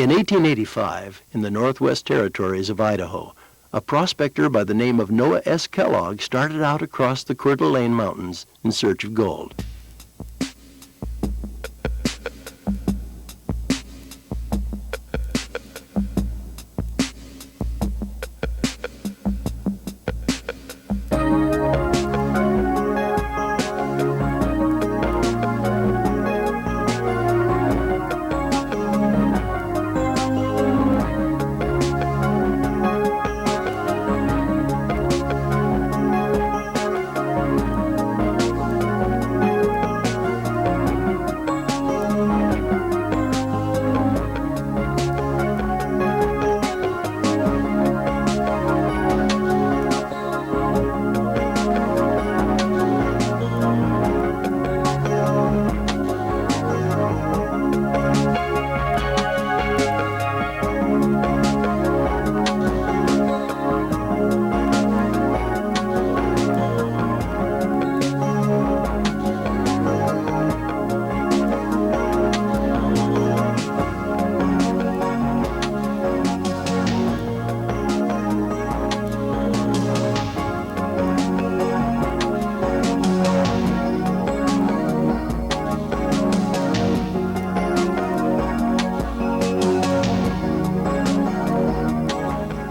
In 1885, in the Northwest Territories of Idaho, a prospector by the name of Noah S. Kellogg started out across the Coeur d'Alene Mountains in search of gold.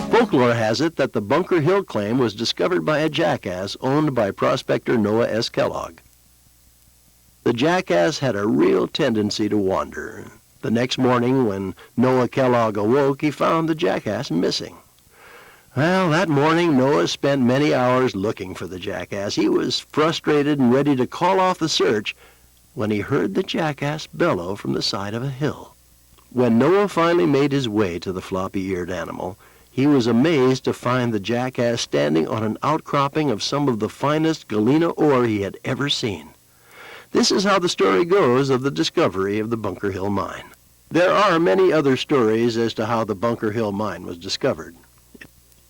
Folklore has it that the Bunker Hill claim was discovered by a jackass owned by prospector Noah S. Kellogg. The jackass had a real tendency to wander. The next morning when Noah Kellogg awoke, he found the jackass missing. Well, that morning Noah spent many hours looking for the jackass. He was frustrated and ready to call off the search when he heard the jackass bellow from the side of a hill. When Noah finally made his way to the floppy-eared animal, he was amazed to find the jackass standing on an outcropping of some of the finest galena ore he had ever seen. This is how the story goes of the discovery of the Bunker Hill Mine. There are many other stories as to how the Bunker Hill Mine was discovered.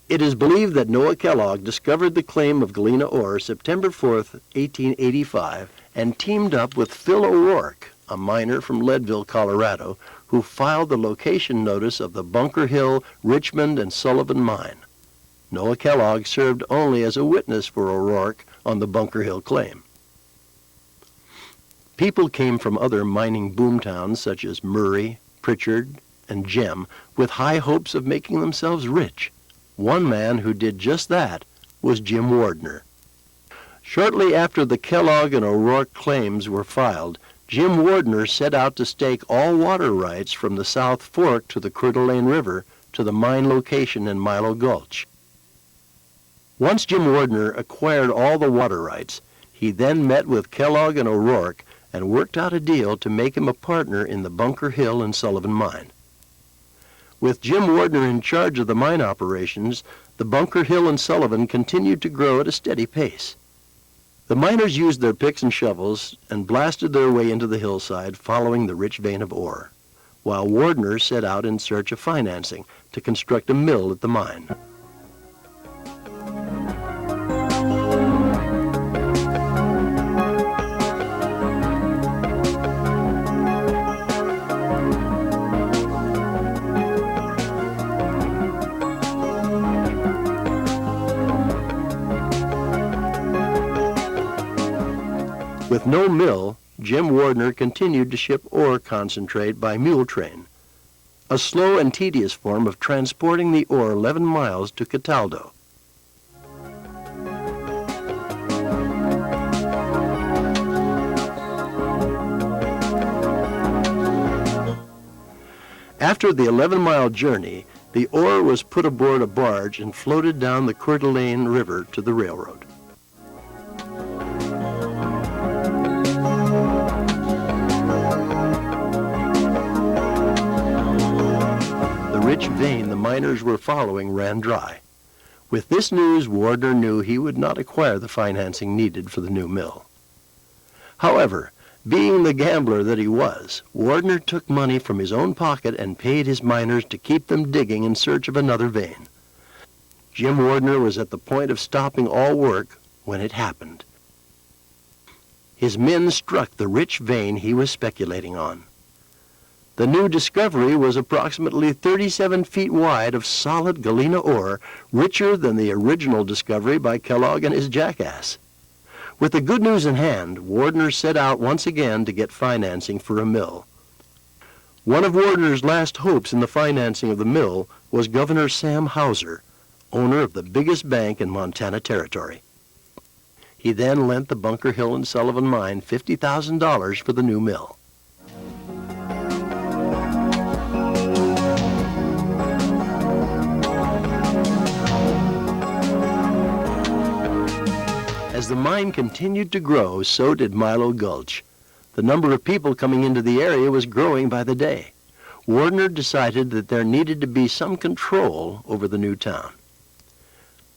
It is believed that Noah Kellogg discovered the claim of galena ore September 4th, 1885, and teamed up with Phil O'Rourke, a miner from Leadville, Colorado, who filed the location notice of the Bunker Hill, Richmond, and Sullivan mine. Noah Kellogg served only as a witness for O'Rourke on the Bunker Hill claim. People came from other mining boomtowns such as Murray, Pritchard, and Gem with high hopes of making themselves rich. One man who did just that was Jim Wardner. Shortly after the Kellogg and O'Rourke claims were filed, Jim Wardner set out to stake all water rights from the South Fork to the Coeur d'Alene River to the mine location in Milo Gulch. Once Jim Wardner acquired all the water rights, he then met with Kellogg and O'Rourke and worked out a deal to make him a partner in the Bunker Hill and Sullivan mine. With Jim Wardner in charge of the mine operations, the Bunker Hill and Sullivan continued to grow at a steady pace. The miners used their picks and shovels and blasted their way into the hillside following the rich vein of ore, while Wardner set out in search of financing to construct a mill at the mine. With no mill, Jim Wardner continued to ship ore concentrate by mule train, a slow and tedious form of transporting the ore 11 miles to Cataldo. After the 11-mile journey, the ore was put aboard a barge and floated down the Coeur d'Alene River to the railroad. The rich vein the miners were following ran dry. With this news, Wardner knew he would not acquire the financing needed for the new mill. However, being the gambler that he was, Wardner took money from his own pocket and paid his miners to keep them digging in search of another vein. Jim Wardner was at the point of stopping all work when it happened. His men struck the rich vein he was speculating on. The new discovery was approximately 37 feet wide of solid galena ore, richer than the original discovery by Kellogg and his jackass. With the good news in hand, Wardner set out once again to get financing for a mill. One of Wardner's last hopes in the financing of the mill was Governor Sam Hauser, owner of the biggest bank in Montana Territory. He then lent the Bunker Hill and Sullivan mine $50,000 for the new mill. As the mine continued to grow, so did Milo Gulch. The number of people coming into the area was growing by the day. Wardner decided that there needed to be some control over the new town.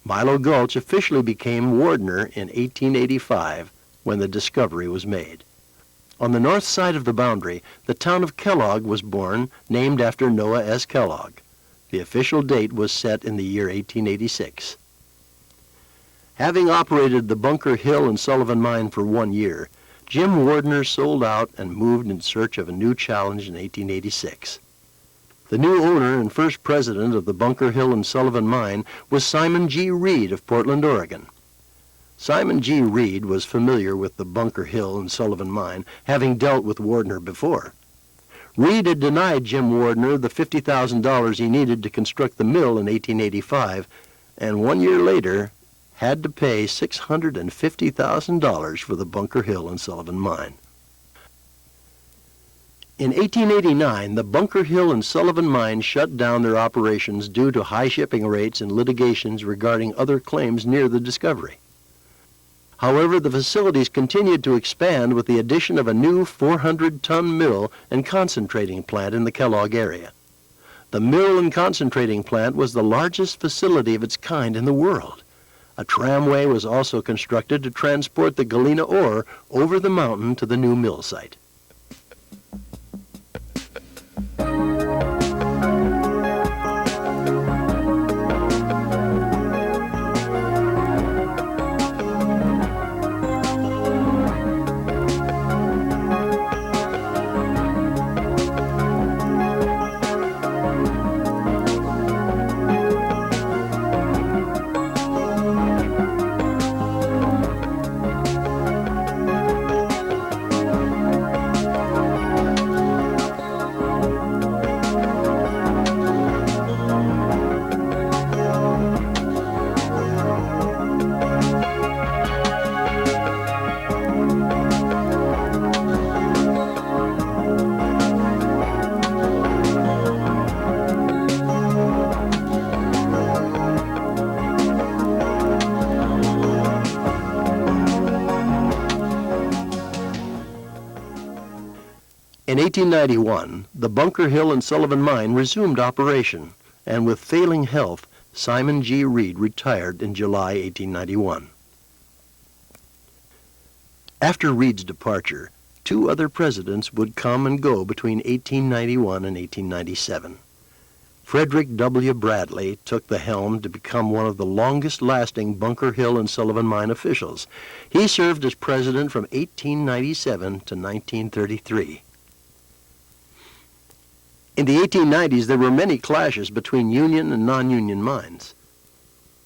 Milo Gulch officially became Wardner in 1885 when the discovery was made. On the north side of the boundary, the town of Kellogg was born, named after Noah S. Kellogg. The official date was set in the year 1886. Having operated the Bunker Hill and Sullivan mine for 1 year, Jim Wardner sold out and moved in search of a new challenge in 1886. The new owner and first president of the Bunker Hill and Sullivan mine was Simon G. Reed of Portland, Oregon. Simon G. Reed was familiar with the Bunker Hill and Sullivan mine, having dealt with Wardner before. Reed had denied Jim Wardner the $50,000 he needed to construct the mill in 1885, and 1 year later had to pay $650,000 for the Bunker Hill and Sullivan mine. In 1889, the Bunker Hill and Sullivan mine shut down their operations due to high shipping rates and litigations regarding other claims near the discovery. However, the facilities continued to expand with the addition of a new 400-ton mill and concentrating plant in the Kellogg area. The mill and concentrating plant was the largest facility of its kind in the world. A tramway was also constructed to transport the galena ore over the mountain to the new mill site. In 1891, the Bunker Hill and Sullivan mine resumed operation, and with failing health, Simon G. Reed retired in July 1891. After Reed's departure, 2 other presidents would come and go between 1891 and 1897. Frederick W. Bradley took the helm to become one of the longest-lasting Bunker Hill and Sullivan mine officials. He served as president from 1897 to 1933. In the 1890s, there were many clashes between union and non-union mines.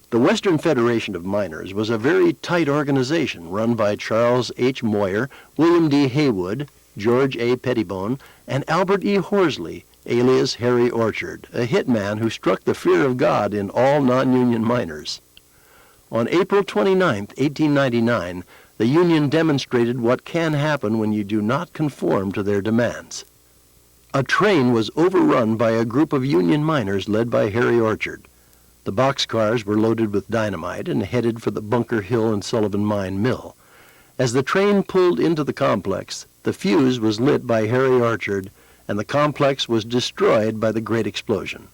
The Western Federation of Miners was a very tight organization run by Charles H. Moyer, William D. Haywood, George A. Pettibone, and Albert E. Horsley, alias Harry Orchard, a hitman who struck the fear of God in all non-union miners. On April 29, 1899, the union demonstrated what can happen when you do not conform to their demands. A train was overrun by a group of union miners led by Harry Orchard. The boxcars were loaded with dynamite and headed for the Bunker Hill and Sullivan mine mill. As the train pulled into the complex, the fuse was lit by Harry Orchard, and the complex was destroyed by the great explosion.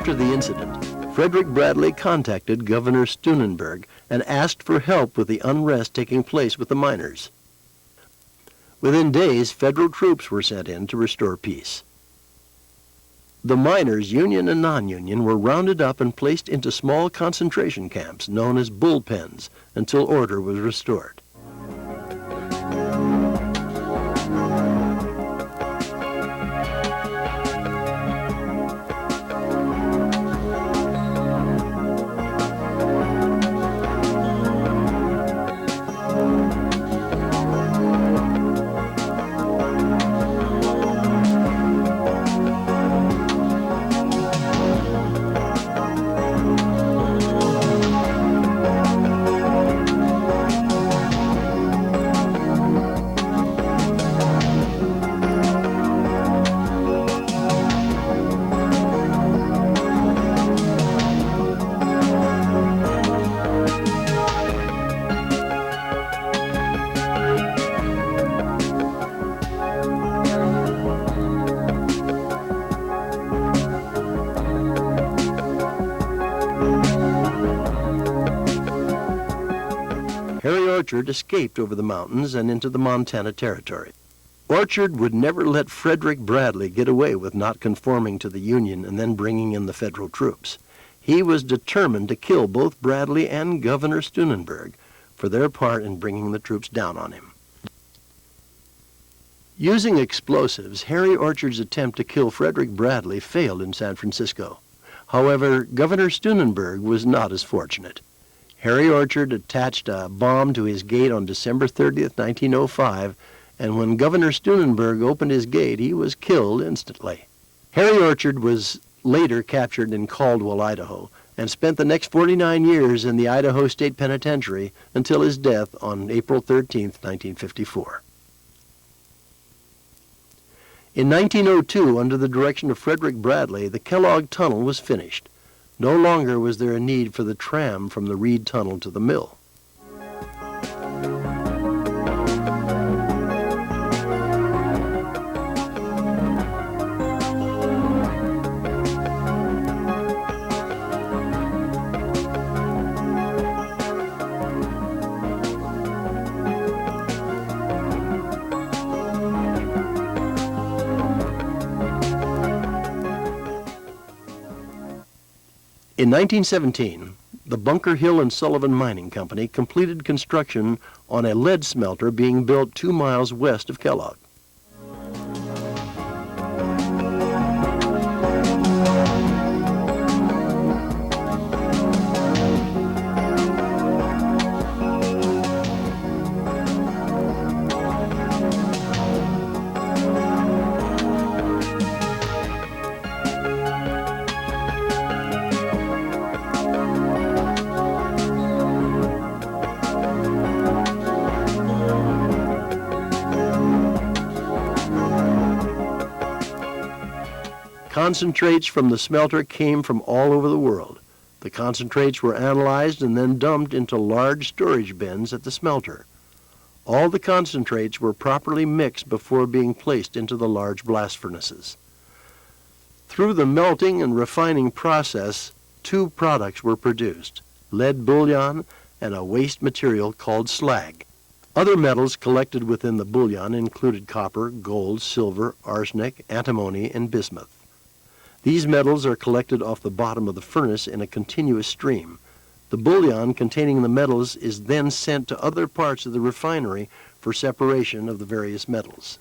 after the incident, Frederick Bradley contacted Governor Steunenberg and asked for help with the unrest taking place with the miners. Within days, federal troops were sent in to restore peace. The miners, union and non-union, were rounded up and placed into small concentration camps known as bullpens until order was restored. Orchard escaped over the mountains and into the Montana Territory. Orchard would never let Frederick Bradley get away with not conforming to the Union and then bringing in the federal troops. He was determined to kill both Bradley and Governor Steunenberg for their part in bringing the troops down on him. Using explosives, Harry Orchard's attempt to kill Frederick Bradley failed in San Francisco. However, Governor Steunenberg was not as fortunate. Harry Orchard attached a bomb to his gate on December 30th, 1905, and when Governor Steunenberg opened his gate, he was killed instantly. Harry Orchard was later captured in Caldwell, Idaho, and spent the next 49 years in the Idaho State Penitentiary until his death on April 13th, 1954. In 1902, under the direction of Frederick Bradley, the Kellogg Tunnel was finished. No longer was there a need for the tram from the Reed Tunnel to the mill. In 1917, the Bunker Hill and Sullivan Mining Company completed construction on a lead smelter being built 2 miles west of Kellogg. Concentrates from the smelter came from all over the world. The concentrates were analyzed and then dumped into large storage bins at the smelter. All the concentrates were properly mixed before being placed into the large blast furnaces. Through the melting and refining process, 2 products were produced: lead bullion and a waste material called slag. Other metals collected within the bullion included copper, gold, silver, arsenic, antimony, and bismuth. These metals are collected off the bottom of the furnace in a continuous stream. The bullion containing the metals is then sent to other parts of the refinery for separation of the various metals.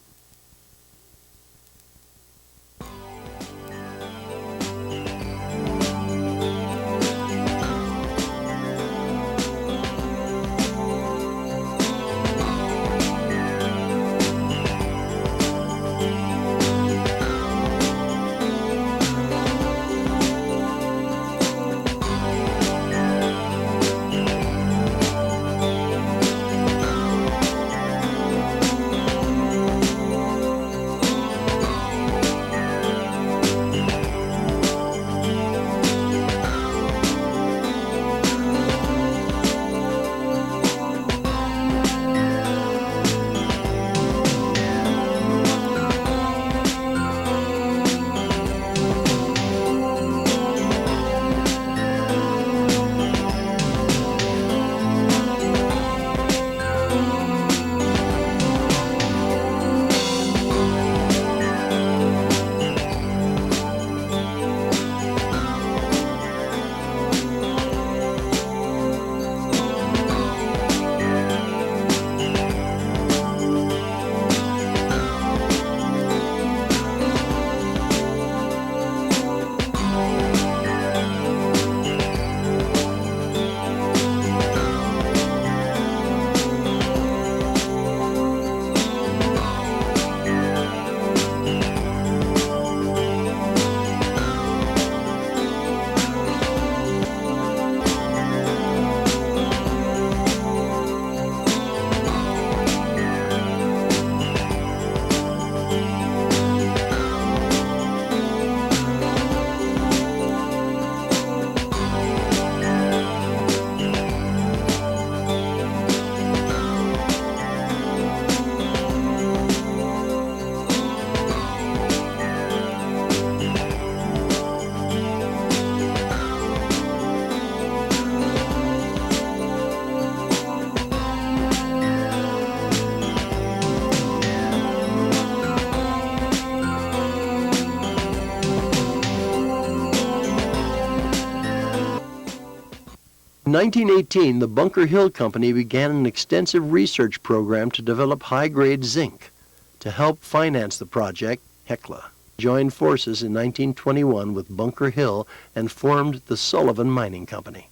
1918, the Bunker Hill Company began an extensive research program to develop high-grade zinc. To help finance the project, Hecla joined forces in 1921 with Bunker Hill and formed the Sullivan Mining Company.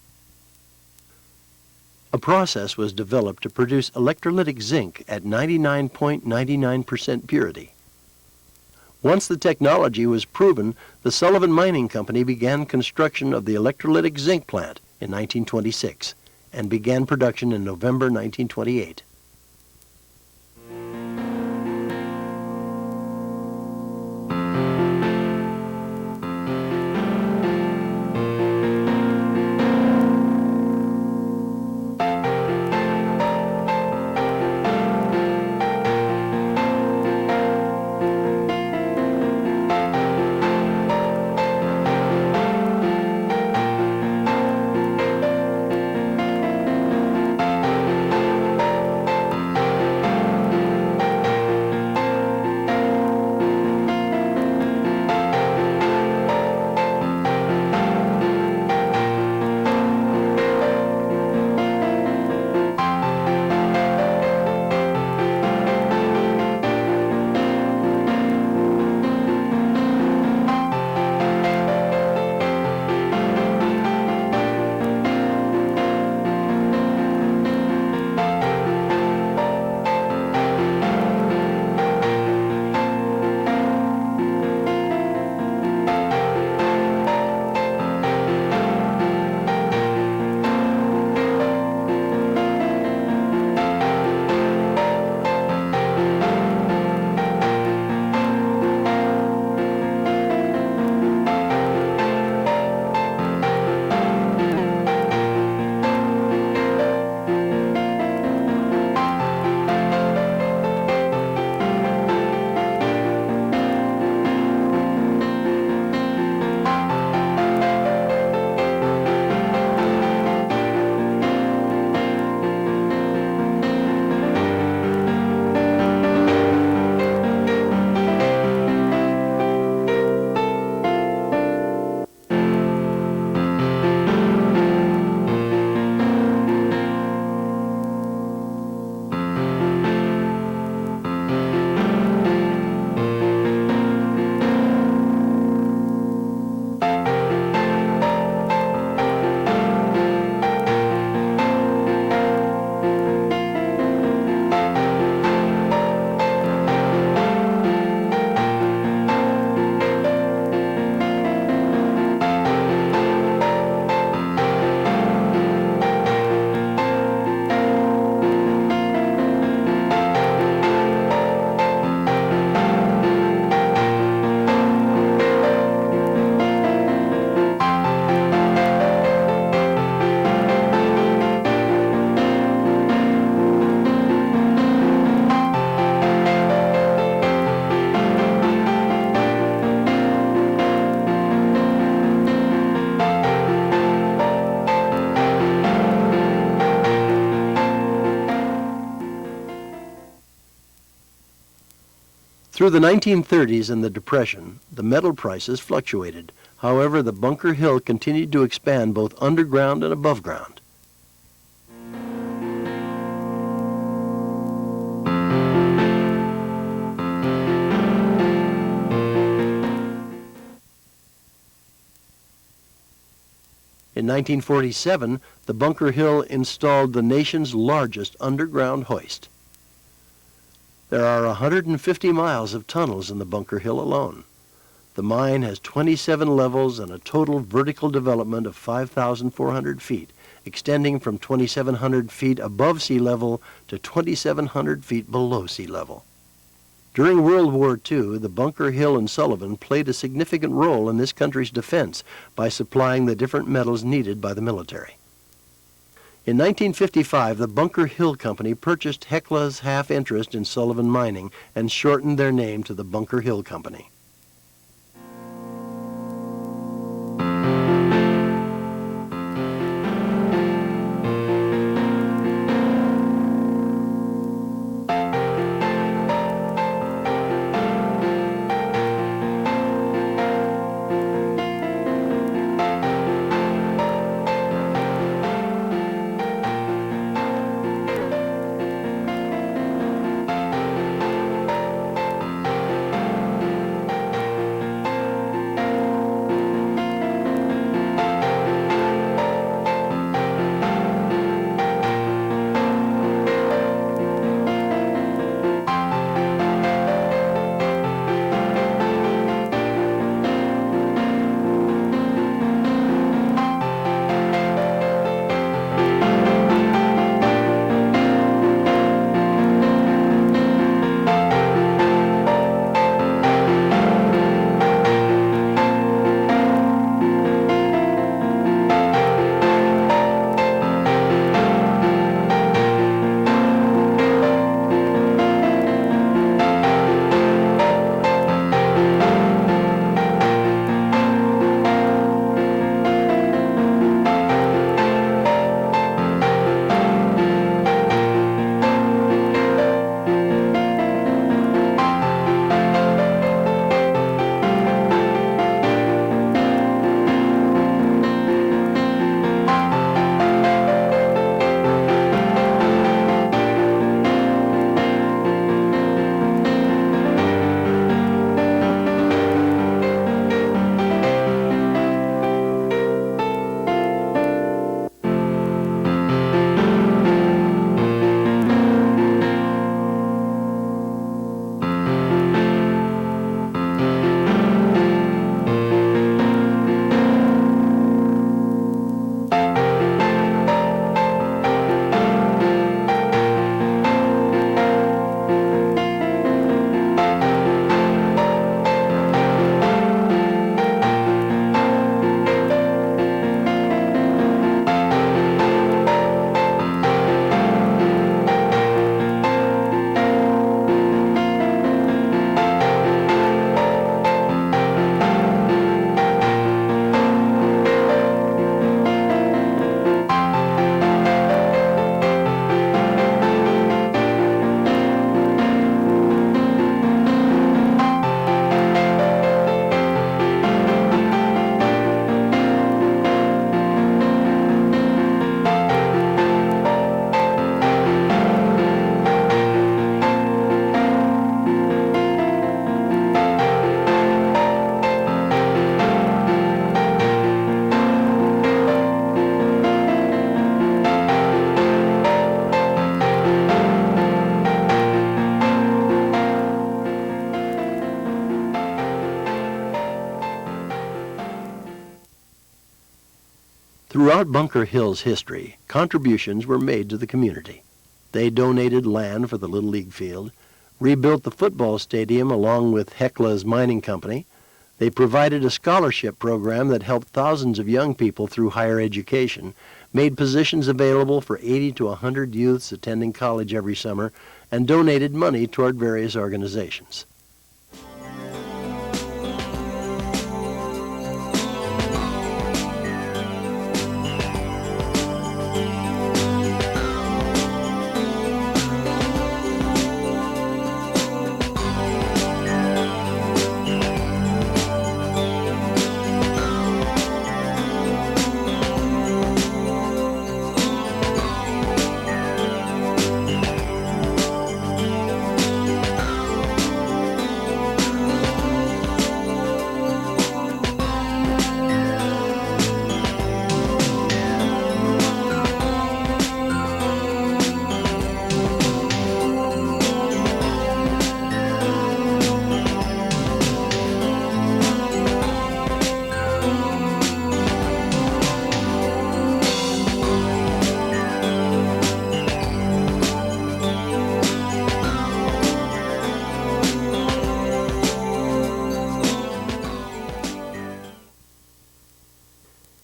A process was developed to produce electrolytic zinc at 99.99% purity. Once the technology was proven, the Sullivan Mining Company began construction of the electrolytic zinc plant in 1926 and began production in November 1928. Through the 1930s and the Depression, the metal prices fluctuated. However, the Bunker Hill continued to expand both underground and above ground. In 1947, the Bunker Hill installed the nation's largest underground hoist. There are 150 miles of tunnels in the Bunker Hill alone. The mine has 27 levels and a total vertical development of 5,400 feet, extending from 2,700 feet above sea level to 2,700 feet below sea level. During World War II, the Bunker Hill and Sullivan played a significant role in this country's defense by supplying the different metals needed by the military. In 1955, the Bunker Hill Company purchased Hecla's half interest in Sullivan Mining and shortened their name to the Bunker Hill Company. Throughout Bunker Hill's history, contributions were made to the community. They donated land for the Little League field, rebuilt the football stadium along with Hecla's mining company. They provided a scholarship program that helped thousands of young people through higher education, made positions available for 80 to 100 youths attending college every summer, and donated money toward various organizations.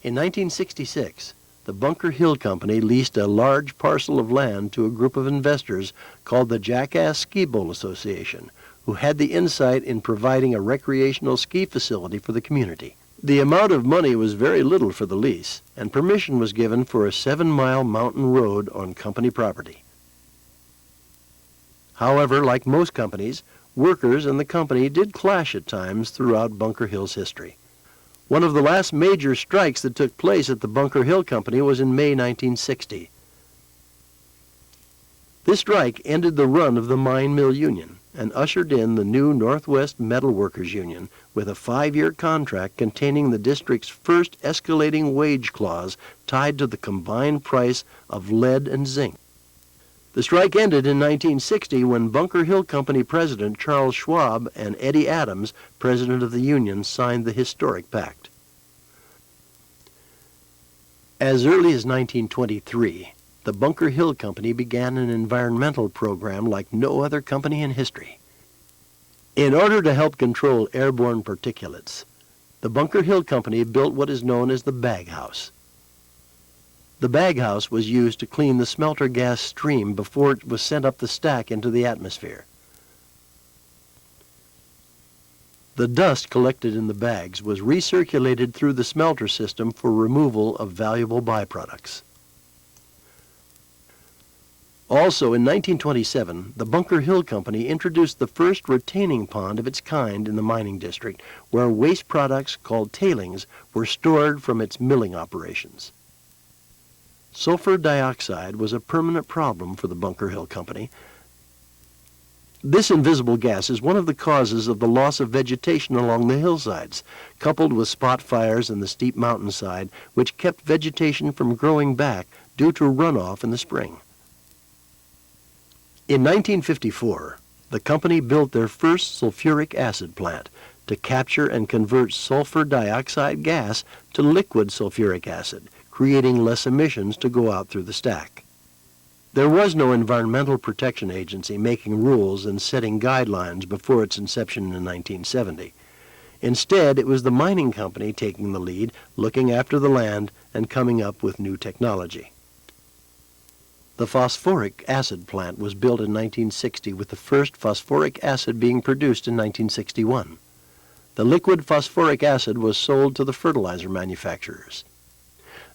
In 1966, the Bunker Hill Company leased a large parcel of land to a group of investors called the Jackass Ski Bowl Association, who had the insight in providing a recreational ski facility for the community. The amount of money was very little for the lease, and permission was given for a 7-mile mountain road on company property. However, like most companies, workers and the company did clash at times throughout Bunker Hill's history. One of the last major strikes that took place at the Bunker Hill Company was in May 1960. This strike ended the run of the Mine Mill Union and ushered in the new Northwest Metal Workers Union with a 5-year contract containing the district's first escalating wage clause tied to the combined price of lead and zinc. The strike ended in 1960 when Bunker Hill Company President Charles Schwab and Eddie Adams, president of the union, signed the historic pact. As early as 1923, the Bunker Hill Company began an environmental program like no other company in history. In order to help control airborne particulates, the Bunker Hill Company built what is known as the bag house. The bag house was used to clean the smelter gas stream before it was sent up the stack into the atmosphere. The dust collected in the bags was recirculated through the smelter system for removal of valuable byproducts. Also, in 1927, the Bunker Hill Company introduced the first retaining pond of its kind in the mining district, where waste products called tailings were stored from its milling operations. Sulfur dioxide was a permanent problem for the Bunker Hill Company. This invisible gas is one of the causes of the loss of vegetation along the hillsides, coupled with spot fires in the steep mountainside, which kept vegetation from growing back due to runoff in the spring. In 1954, the company built their first sulfuric acid plant to capture and convert sulfur dioxide gas to liquid sulfuric acid, creating less emissions to go out through the stack. There was no Environmental Protection Agency making rules and setting guidelines before its inception in 1970. Instead, it was the mining company taking the lead, looking after the land, and coming up with new technology. The phosphoric acid plant was built in 1960, with the first phosphoric acid being produced in 1961. The liquid phosphoric acid was sold to the fertilizer manufacturers.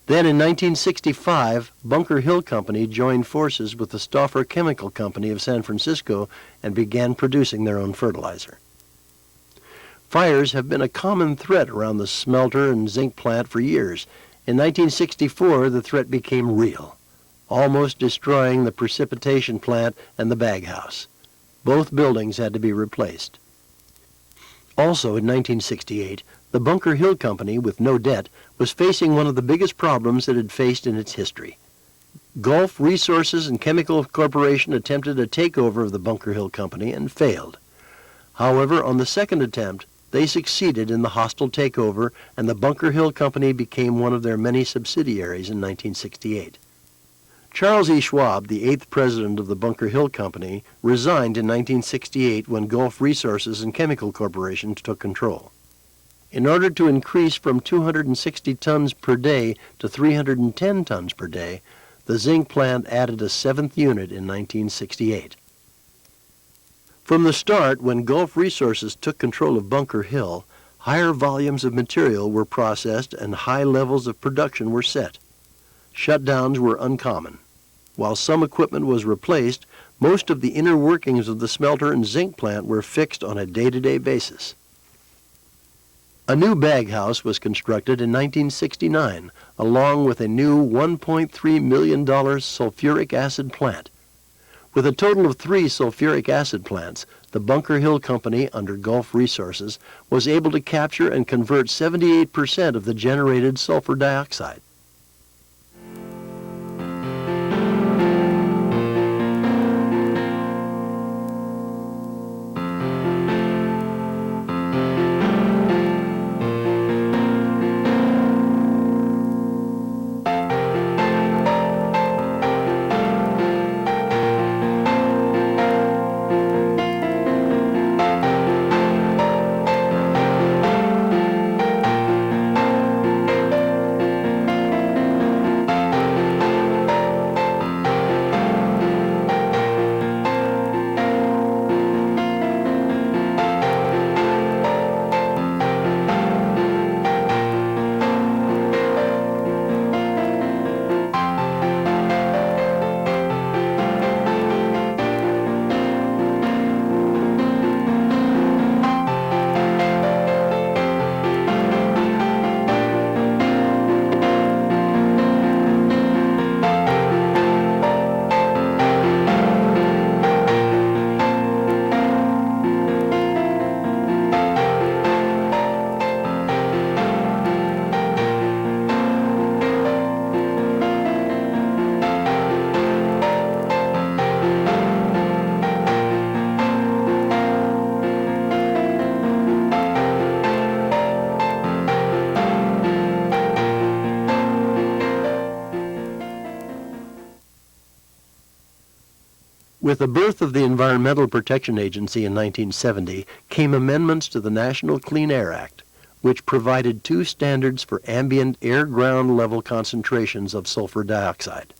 Then in 1965, Bunker Hill Company joined forces with the Stauffer Chemical Company of San Francisco and began producing their own fertilizer. Fires have been a common threat around the smelter and zinc plant for years. In 1964, the threat became real, almost destroying the precipitation plant and the bag house. Both buildings had to be replaced. Also in 1968, the Bunker Hill Company, with no debt, was facing one of the biggest problems it had faced in its history. Gulf Resources and Chemical Corporation attempted a takeover of the Bunker Hill Company and failed. However, on the second attempt, they succeeded in the hostile takeover, and the Bunker Hill Company became one of their many subsidiaries in 1968. Charles E. Schwab, the 8th president of the Bunker Hill Company, resigned in 1968 when Gulf Resources and Chemical Corporation took control. In order to increase from 260 tons per day to 310 tons per day, the zinc plant added a 7th unit in 1968. From the start, when Gulf Resources took control of Bunker Hill, higher volumes of material were processed and high levels of production were set. Shutdowns were uncommon. While some equipment was replaced, most of the inner workings of the smelter and zinc plant were fixed on a day-to-day basis. A new bag house was constructed in 1969, along with a new $1.3 million sulfuric acid plant. With a total of 3 sulfuric acid plants, the Bunker Hill Company, under Gulf Resources, was able to capture and convert 78% of the generated sulfur dioxide. With the birth of the Environmental Protection Agency in 1970 came amendments to the National Clean Air Act, which provided 2 standards for ambient air-ground level concentrations of sulfur dioxide.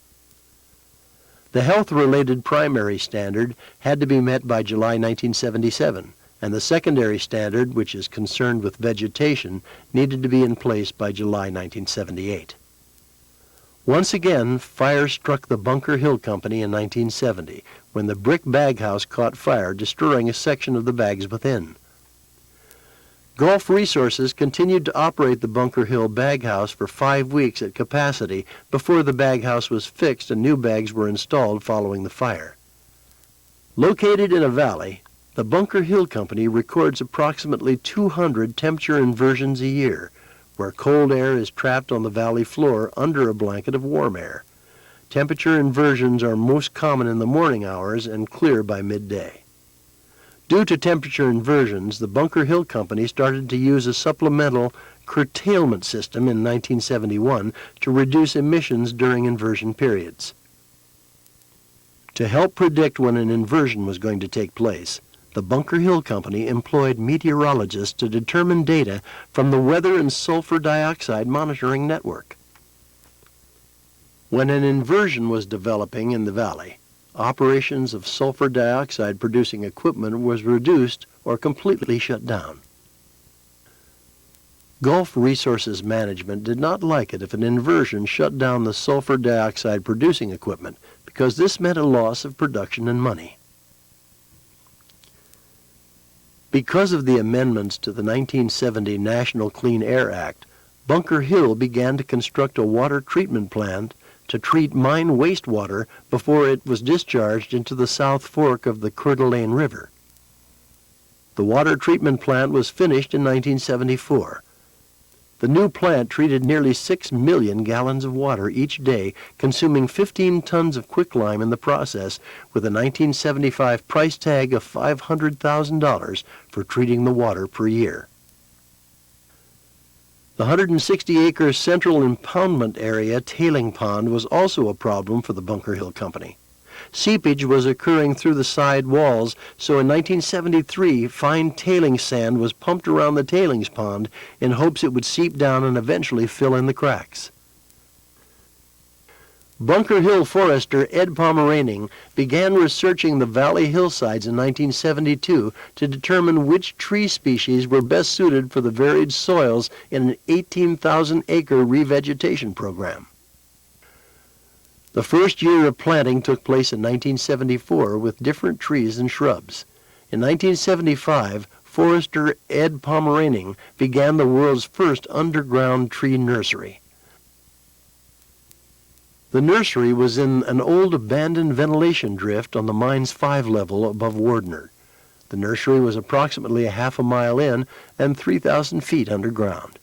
The health-related primary standard had to be met by July 1977, and the secondary standard, which is concerned with vegetation, needed to be in place by July 1978. Once again, fire struck the Bunker Hill Company in 1970, when the brick bag house caught fire, destroying a section of the bags within. Gulf Resources continued to operate the Bunker Hill bag house for 5 weeks at capacity before the bag house was fixed and new bags were installed following the fire. Located in a valley, the Bunker Hill Company records approximately 200 temperature inversions a year, where cold air is trapped on the valley floor under a blanket of warm air. Temperature inversions are most common in the morning hours and clear by midday. Due to temperature inversions, the Bunker Hill Company started to use a supplemental curtailment system in 1971 to reduce emissions during inversion periods. To help predict when an inversion was going to take place, the Bunker Hill Company employed meteorologists to determine data from the Weather and Sulfur Dioxide Monitoring Network. When an inversion was developing in the valley, operations of sulfur dioxide producing equipment was reduced or completely shut down. Gulf Resources Management did not like it if an inversion shut down the sulfur dioxide producing equipment, because this meant a loss of production and money. Because of the amendments to the 1970 National Clean Air Act, Bunker Hill began to construct a water treatment plant to treat mine wastewater before it was discharged into the South Fork of the Coeur d'Alene River. The water treatment plant was finished in 1974. The new plant treated nearly 6 million gallons of water each day, consuming 15 tons of quicklime in the process, with a 1975 price tag of $500,000 for treating the water per year. The 160-acre central impoundment area tailing pond was also a problem for the Bunker Hill Company. Seepage was occurring through the side walls, so in 1973, fine tailing sand was pumped around the tailings pond in hopes it would seep down and eventually fill in the cracks. Bunker Hill forester Ed Pomeraning began researching the valley hillsides in 1972 to determine which tree species were best suited for the varied soils in an 18,000-acre revegetation program. The first year of planting took place in 1974 with different trees and shrubs. In 1975, forester Ed Pomeraning began the world's first underground tree nursery. The nursery was in an old abandoned ventilation drift on the mine's 5 level above Wardner. The nursery was approximately a half a mile in and 3,000 feet underground.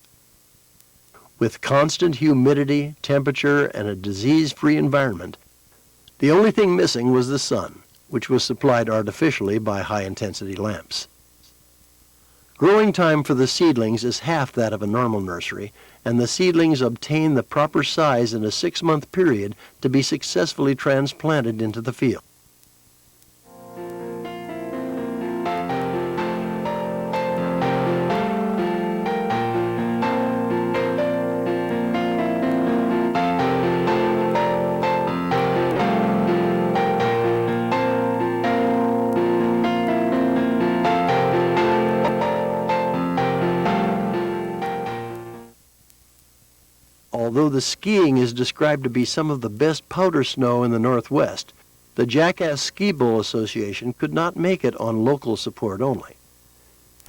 With constant humidity, temperature, and a disease-free environment, the only thing missing was the sun, which was supplied artificially by high-intensity lamps. Growing time for the seedlings is half that of a normal nursery, and the seedlings obtain the proper size in a 6-month period to be successfully transplanted into the field. Although the skiing is described to be some of the best powder snow in the Northwest, the Jackass Ski Bowl Association could not make it on local support only.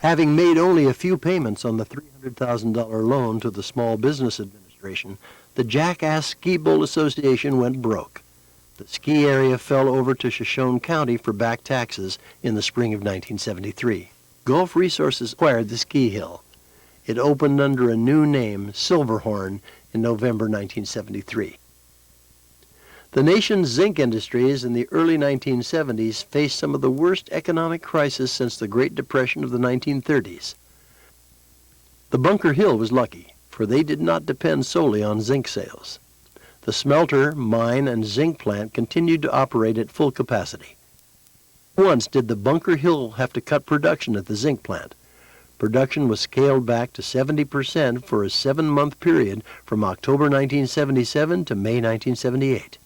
Having made only a few payments on the $300,000 loan to the Small Business Administration, the Jackass Ski Bowl Association went broke. The ski area fell over to Shoshone County for back taxes in the spring of 1973. Gulf Resources acquired the ski hill. It opened under a new name, Silverhorn, in November 1973. The nation's zinc industries in the early 1970s faced some of the worst economic crisis since the Great Depression of the 1930s. The Bunker Hill was lucky, for they did not depend solely on zinc sales. The smelter, mine, and zinc plant continued to operate at full capacity. Once did the Bunker Hill have to cut production at the zinc plant. Production was scaled back to 70% for a 7-month period from October 1977 to May 1978.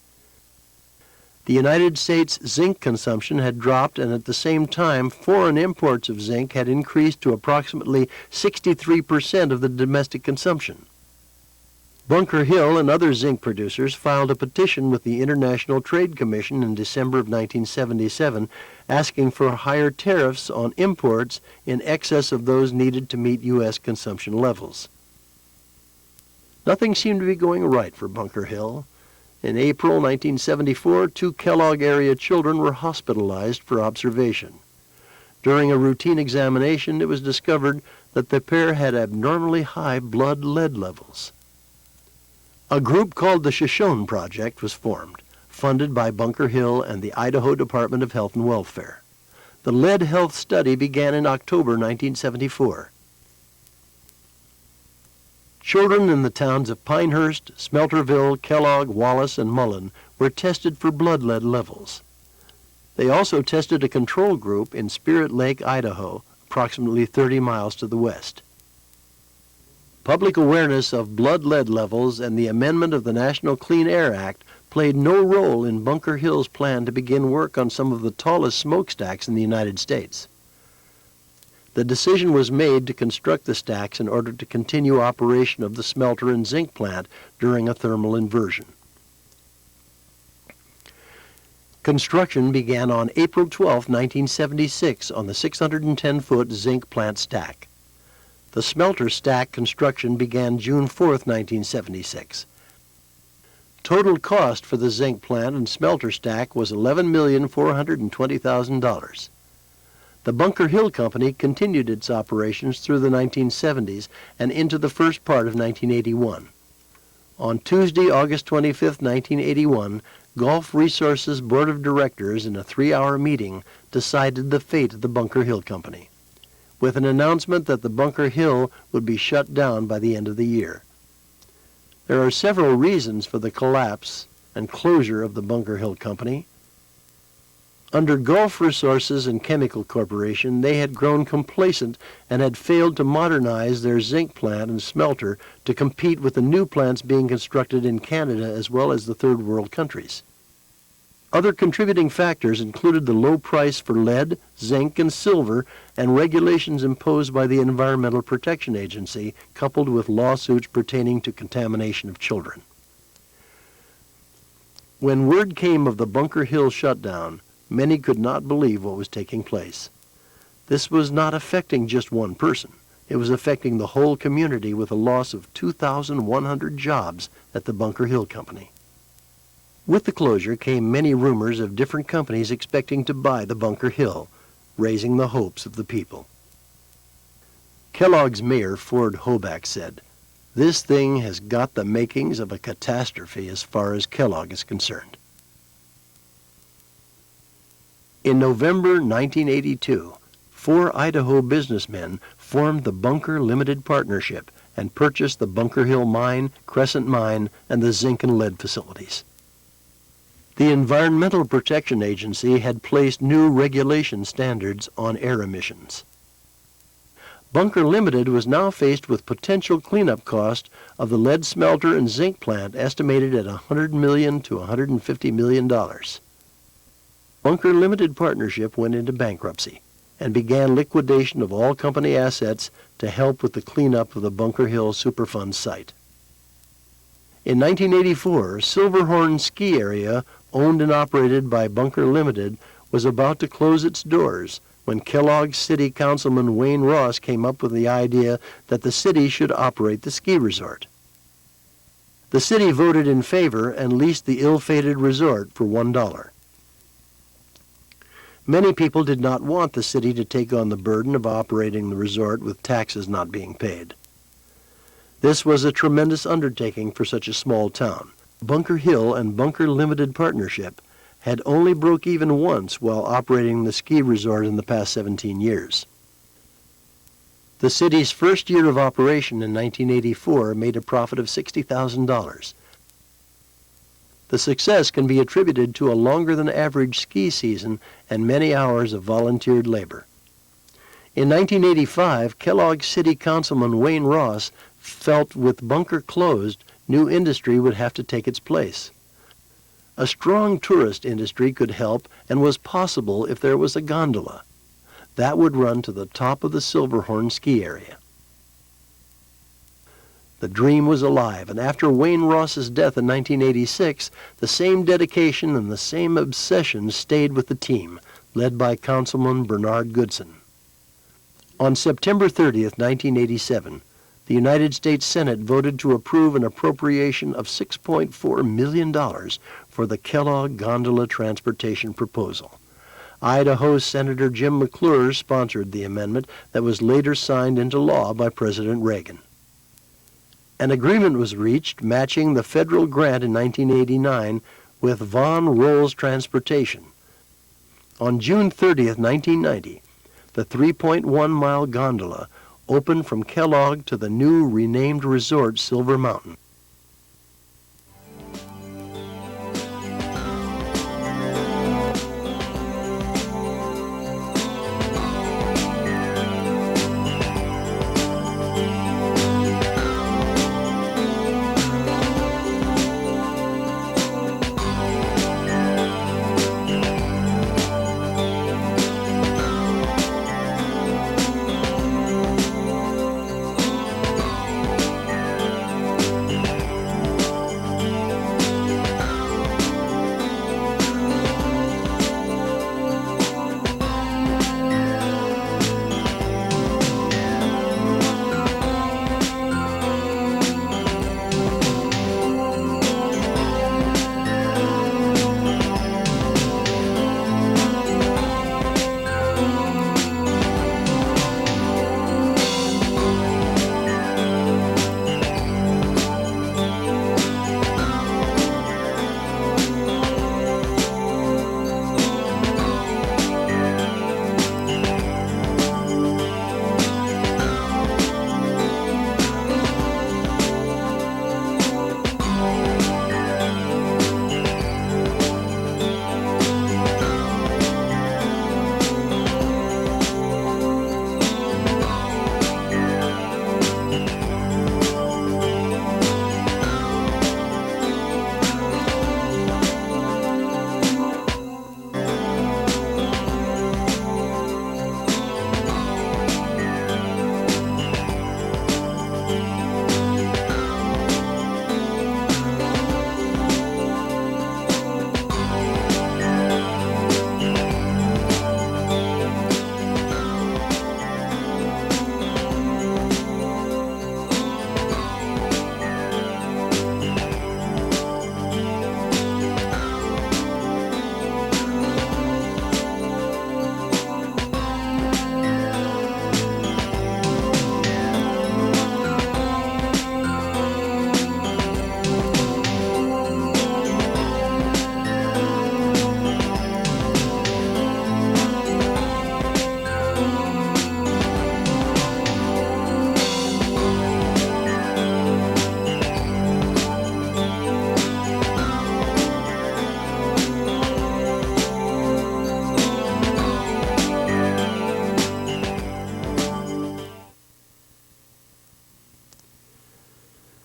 The United States zinc consumption had dropped, and at the same time, foreign imports of zinc had increased to approximately 63% of the domestic consumption. Bunker Hill and other zinc producers filed a petition with the International Trade Commission in December of 1977 asking for higher tariffs on imports in excess of those needed to meet U.S. consumption levels. Nothing seemed to be going right for Bunker Hill. In April 1974, 2 Kellogg area children were hospitalized for observation. During a routine examination, it was discovered that the pair had abnormally high blood lead levels. A group called the Shoshone Project was formed, funded by Bunker Hill and the Idaho Department of Health and Welfare. The lead health study began in October 1974. Children in the towns of Pinehurst, Smelterville, Kellogg, Wallace, and Mullen were tested for blood lead levels. They also tested a control group in Spirit Lake, Idaho, approximately 30 miles to the west. Public awareness of blood lead levels and the amendment of the National Clean Air Act played no role in Bunker Hill's plan to begin work on some of the tallest smokestacks in the United States. The decision was made to construct the stacks in order to continue operation of the smelter and zinc plant during a thermal inversion. Construction began on April 12, 1976 on the 610-foot zinc plant stack. The smelter stack construction began June 4, 1976. Total cost for the zinc plant and smelter stack was $11,420,000. The Bunker Hill Company continued its operations through the 1970s and into the first part of 1981. On Tuesday, August 25, 1981, Gulf Resources Board of Directors, in a 3-hour meeting, decided the fate of the Bunker Hill Company. with an announcement that the Bunker Hill would be shut down by the end of the year. There are several reasons for the collapse and closure of the Bunker Hill Company. Under Gulf Resources and Chemical Corporation, they had grown complacent and had failed to modernize their zinc plant and smelter to compete with the new plants being constructed in Canada as well as the third world countries. Other contributing factors included the low price for lead, zinc, and silver, and regulations imposed by the Environmental Protection Agency, coupled with lawsuits pertaining to contamination of children. When word came of the Bunker Hill shutdown, many could not believe what was taking place. This was not affecting just one person. It was affecting the whole community with a loss of 2,100 jobs at the Bunker Hill Company. With the closure came many rumors of different companies expecting to buy the Bunker Hill, raising the hopes of the people. Kellogg's mayor, Ford Hoback, said, "This thing has got the makings of a catastrophe as far as Kellogg is concerned." In November 1982, 4 Idaho businessmen formed the Bunker Limited Partnership and purchased the Bunker Hill Mine, Crescent Mine, and the zinc and lead facilities. The Environmental Protection Agency had placed new regulation standards on air emissions. Bunker Limited was now faced with potential cleanup cost of the lead smelter and zinc plant estimated at $100 million to $150 million. Bunker Limited Partnership went into bankruptcy and began liquidation of all company assets to help with the cleanup of the Bunker Hill Superfund Site. In 1984, Silverhorn Ski Area, owned and operated by Bunker Limited, was about to close its doors when Kellogg City Councilman Wayne Ross came up with the idea that the city should operate the ski resort. The city voted in favor and leased the ill-fated resort for $1. Many people did not want the city to take on the burden of operating the resort with taxes not being paid. This was a tremendous undertaking for such a small town. Bunker Hill and Bunker Limited Partnership had only broke even once while operating the ski resort in the past 17 years. The city's first year of operation in 1984 made a profit of $60,000. The success can be attributed to a longer-than-average ski season and many hours of volunteered labor. In 1985, Kellogg City Councilman Wayne Ross felt with Bunker closed, new industry would have to take its place. A strong tourist industry could help and was possible if there was a gondola. That would run to the top of the Silverhorn ski area. The dream was alive, and after Wayne Ross's death in 1986, the same dedication and the same obsession stayed with the team, led by Councilman Bernard Goodson. On September 30th, 1987, the United States Senate voted to approve an appropriation of $6.4 million for the Kellogg gondola transportation proposal. Idaho Senator Jim McClure sponsored the amendment that was later signed into law by President Reagan. An agreement was reached matching the federal grant in 1989 with Von Rolls Transportation. On June 30th, 1990, the 3.1-mile gondola opened from Kellogg to the new renamed resort Silver Mountain.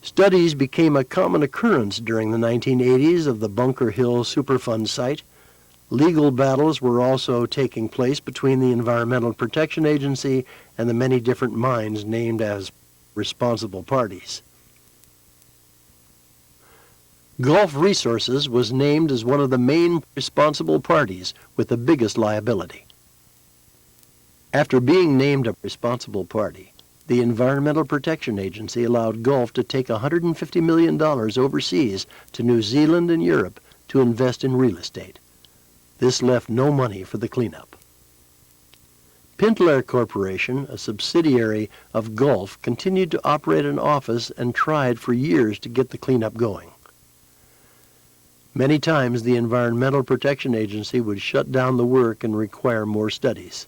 Studies became a common occurrence during the 1980s of the Bunker Hill Superfund Site. Legal battles were also taking place between the Environmental Protection Agency and the many different mines named as responsible parties. Gulf Resources was named as one of the main responsible parties with the biggest liability. After being named a responsible party, the Environmental Protection Agency allowed Gulf to take $150 million overseas to New Zealand and Europe to invest in real estate. This left no money for the cleanup. Pintler Corporation, a subsidiary of Gulf, continued to operate an office and tried for years to get the cleanup going. Many times the Environmental Protection Agency would shut down the work and require more studies.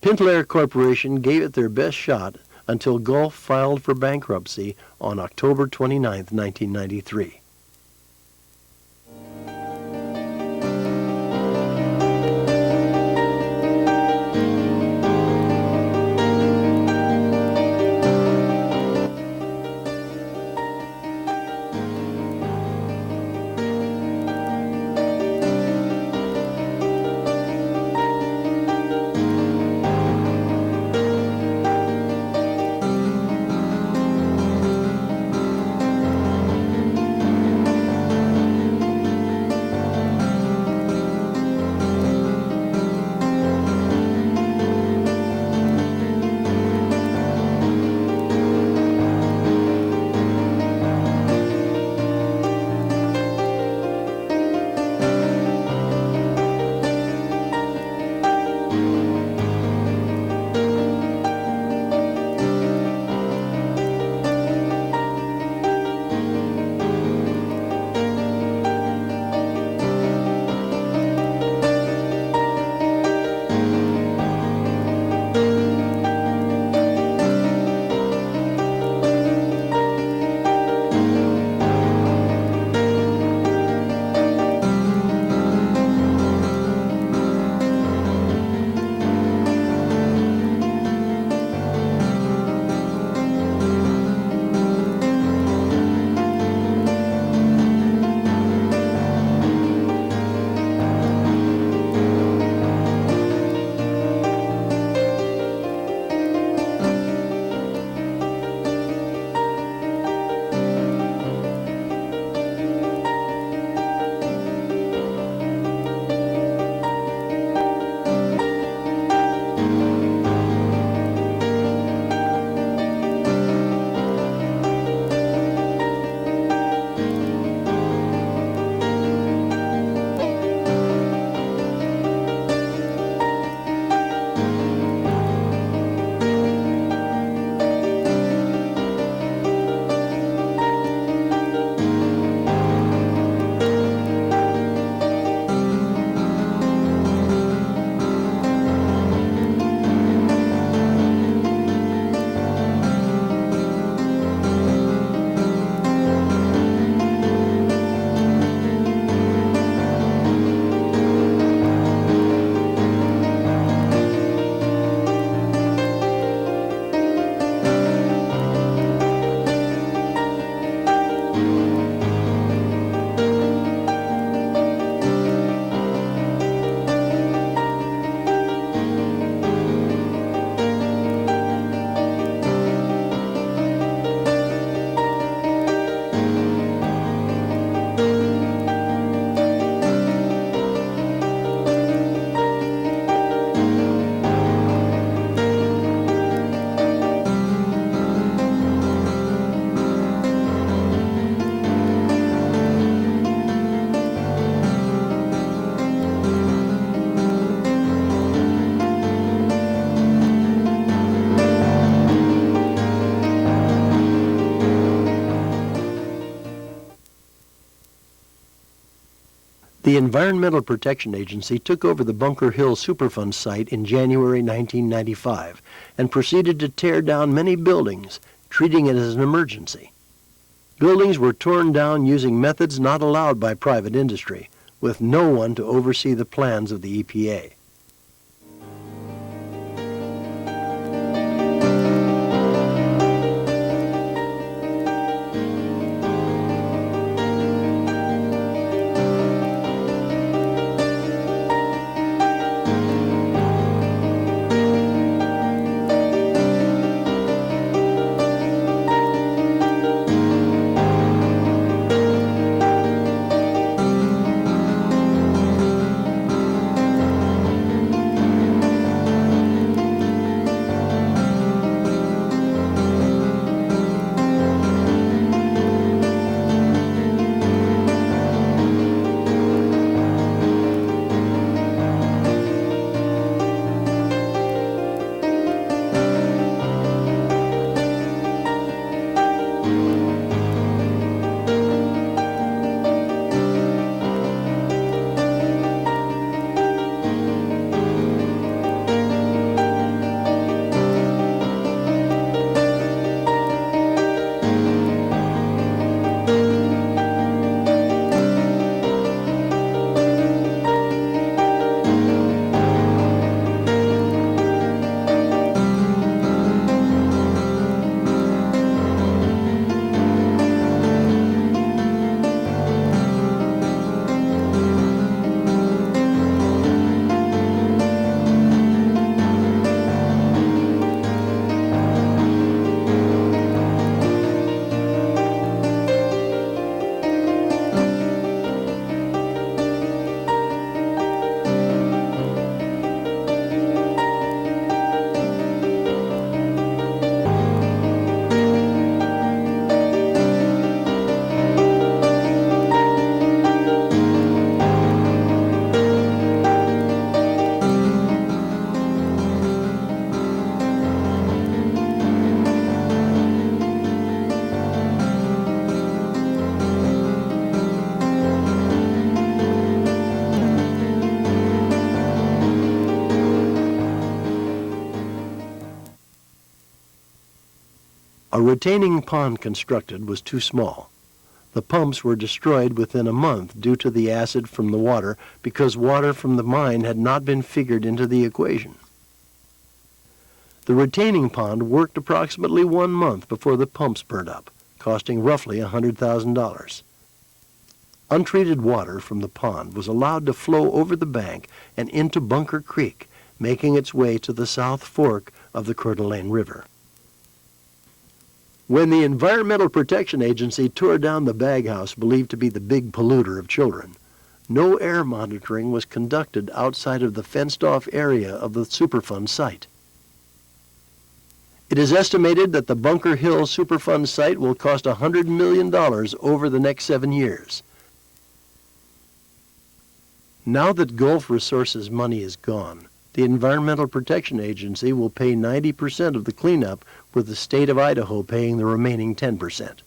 Pintler Corporation gave it their best shot until Gulf filed for bankruptcy on October 29, 1993. The Environmental Protection Agency took over the Bunker Hill Superfund site in January 1995 and proceeded to tear down many buildings, treating it as an emergency. Buildings were torn down using methods not allowed by private industry, with no one to oversee the plans of the EPA. A retaining pond constructed was too small. The pumps were destroyed within a month due to the acid from the water because water from the mine had not been figured into the equation. The retaining pond worked approximately 1 month before the pumps burned up, costing roughly $100,000. Untreated water from the pond was allowed to flow over the bank and into Bunker Creek, making its way to the South Fork of the Coeur d'Alene River. When the Environmental Protection Agency tore down the baghouse believed to be the big polluter of children, no air monitoring was conducted outside of the fenced-off area of the Superfund Site. It is estimated that the Bunker Hill Superfund Site will cost $100 million over the next 7 years. Now that Gulf Resources money is gone, the Environmental Protection Agency will pay 90% of the cleanup, with the state of Idaho paying the remaining 10%.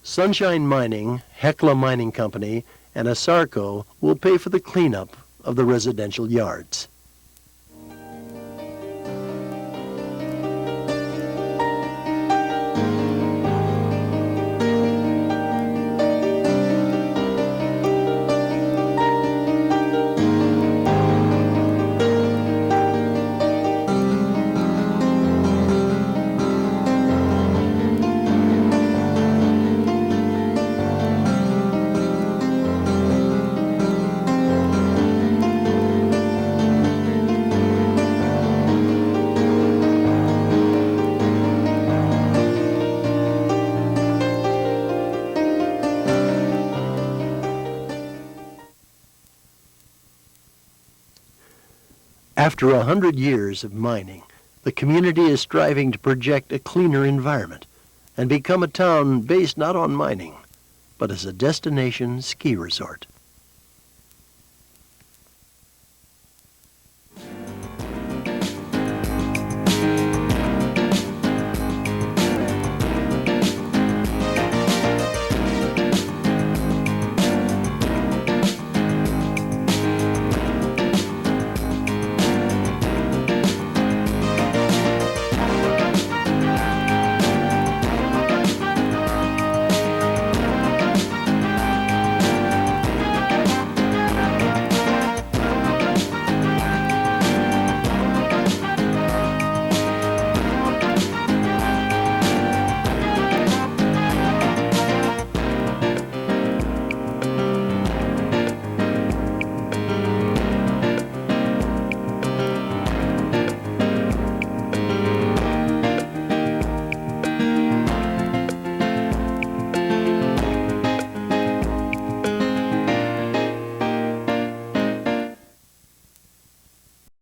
Sunshine Mining, Hecla Mining Company, and ASARCO will pay for the cleanup of the residential yards. After 100 years of mining, the community is striving to project a cleaner environment and become a town based not on mining, but as a destination ski resort.